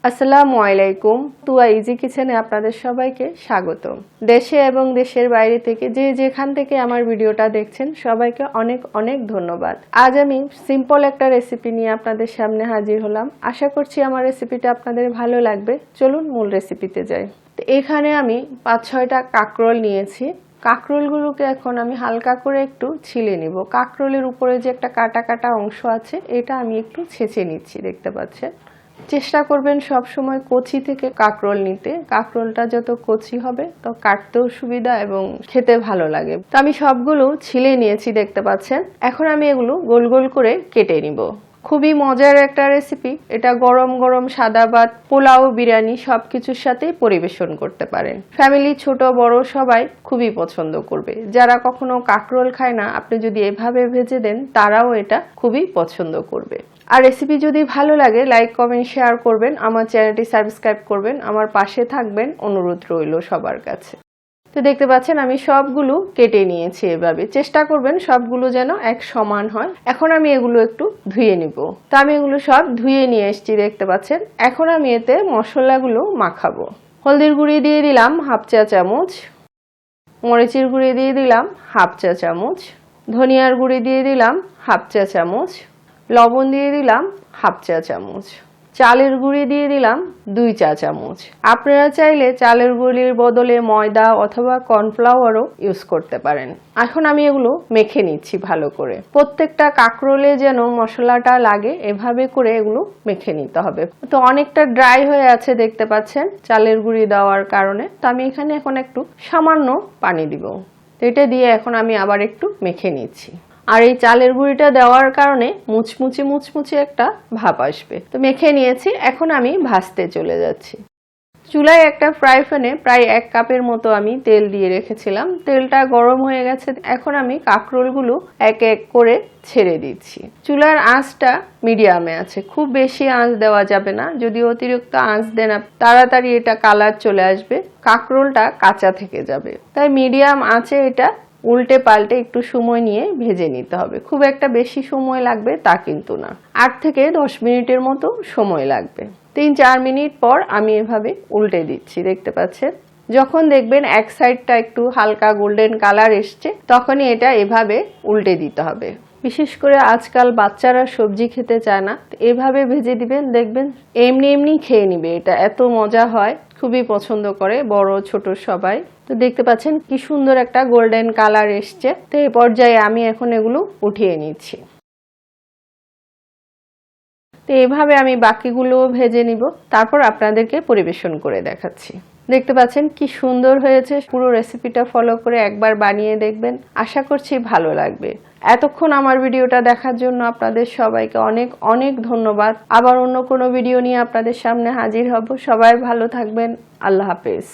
আসসালামু আলাইকুম। তুয়া ইজি কিচেনে আপনাদের সবাইকে স্বাগতম। দেশে এবং দেশের বাইরে থেকে যে যেখান থেকে আমার ভিডিওটা দেখছেন সবাইকে অনেক অনেক ধন্যবাদ। আজ আমি সিম্পল একটা রেসিপি নিয়ে আপনাদের সামনে হাজির হলাম। আশা করছি আমার রেসিপিটা আপনাদের ভালো লাগবে। চলুন মূল রেসিপিতে যাই। তো এখানে আমি 5-6টা কাঁকরোল নিয়েছি। কাঁকরোলগুলোকে এখন আমি হালকা করে একটু ছিলে নিব। কাঁকরোলের উপরে যে একটা কাটা কাটা অংশ আছে এটা আমি একটু ছেঁচে নিচ্ছি, দেখতে পাচ্ছেন। চেষ্টা করবেন সব সময় কচি থেকে কাঁকরোল নিতে। কাঁকরোলটা যত কচি হবে তো কাটতেও সুবিধা এবং খেতে ভালো লাগে। তো আমি সবগুলো ছিলে নিয়েছি, দেখতে পাচ্ছেন। এখন আমি এগুলো গোল গোল করে কেটে নিব। খুবই মজার একটা রেসিপি। এটা গরম গরম সাদা ভাত, পোলাও, বিরিয়ানি সবকিছুর সাথেই পরিবেশন করতে পারেন। ফ্যামিলি ছোট বড় সবাই খুবই পছন্দ করবে। যারা কখনো কাঁকরোল খায় না, আপনি যদি এভাবে ভেজে দেন তারাও এটা খুবই পছন্দ করবে। আর রেসিপি যদি ভালো লাগে লাইক কমেন্ট শেয়ার করবেন, আমার চ্যানেলটি সাবস্ক্রাইব করবেন, আমার পাশে থাকবেন, অনুরোধ রইল সবার কাছে। তো দেখতে পাচ্ছেন আমি সবগুলো কেটে নিয়েছি। এভাবে চেষ্টা করবেন সবগুলো যেন এক সমান হয়। এখন আমি এগুলো একটু ধুয়ে নিব। তো আমি এগুলো সব ধুয়ে নিয়ে এসেছি, দেখতে পাচ্ছেন। এখন আমি এতে মশলাগুলো মাখাবো। হলদির গুঁড়ি দিয়ে দিলাম 1/2 চা চামচ, মরিচের গুঁড়ি দিয়ে দিলাম 1/2 চা চামচ, ধনিয়ার গুঁড়ি দিয়ে দিলাম 1/2 চা চামচ, লবণ দিয়ে দিলাম 1/2 চা চামচ, চালের গুঁড়ি দিয়ে দিলাম 2 চা চামচ। আপনারা চাইলে চালের গুঁড়ির বদলে ময়দা অথবা কর্নফ্লাওয়ারও ইউজ করতে পারেন। এখন আমি এগুলো মেখে নিচ্ছি ভালো করে। প্রত্যেকটা কাঁকরোলে যেন মশলাটা লাগে এভাবে করে এগুলো মেখে নিতে হবে। তো অনেকটা ড্রাই হয়ে আছে, দেখতে পাচ্ছেন, চালের গুঁড়ি দেওয়ার কারণে। তো আমি এখানে এখন একটু সামান্য পানি দিব। এটা দিয়ে এখন আমি আবার একটু মেখে নিচ্ছি। আর এই চালের গুঁড়িটা দেওয়ার কারণে মুচমুচে মুচমুচে একটা ভাব আসবে। তো মেখে নিয়েছি, এখন আমি ভাজতে চলে যাচ্ছি। চুলায় একটা ফ্রাই প্যানে প্রায় 1 কাপের মতো আমি তেল দিয়ে রেখেছিলাম। তেলটা গরম হয়ে গেছে। এখন আমি কাঁকরোলগুলো এক এক করে ছেড়ে দিচ্ছি। চুলার আঁচটা মিডিয়ামে আছে, খুব বেশি আঁচ দেওয়া যাবে না। যদি অতিরিক্ত আঁচ দেন তাড়াতাড়ি এটা কালার চলে আসবে, কাঁকরোলটা কাঁচা থেকে যাবে। তাই মিডিয়াম আঁচে এটা উল্টে পাল্টে একটু সময় নিয়ে ভেজে নিতে হবে। খুব একটা বেশি সময় লাগবে তা কিন্তু না, 8 থেকে 10 মিনিটের মতো সময় লাগবে। 3-4 মিনিট পর আমি এভাবে উল্টে দিচ্ছি, দেখতে পাচ্ছেন। যখন দেখবেন এক সাইডটা একটু হালকা গোল্ডেন কালার এসছে তখনই এটা এভাবে উল্টে দিতে হবে। বিশেষ করে আজকাল বাচ্চারা সবজি খেতে চায় না, এভাবে ভেজে দিবেন, দেখবেন এমনি এমনি খেয়ে নিবে। এটা এত মজা হয়, খুবই পছন্দ করে বড় ছোট সবাই। তো দেখতে পাচ্ছেন কি সুন্দর একটা গোল্ডেন কালার এসছে। তো এই পর্যায়ে আমি এখন এগুলো উঠিয়ে নিচ্ছি। তো এইভাবে আমি বাকিগুলোও ভেজে নিব, তারপর আপনাদেরকে পরিবেশন করে দেখাচ্ছি। দেখতে পাচ্ছেন কি সুন্দর হয়েছে। পুরো রেসিপিটা ফলো করে একবার বানিয়ে দেখবেন, আশা করছি ভালো লাগবে। এতক্ষণ আমার ভিডিওটা দেখার জন্য আপনাদের সবাইকে অনেক অনেক ধন্যবাদ। আবার অন্য কোনো ভিডিও নিয়ে আপনাদের সামনে হাজির হব। সবাই ভালো থাকবেন। আল্লাহ হাফেজ।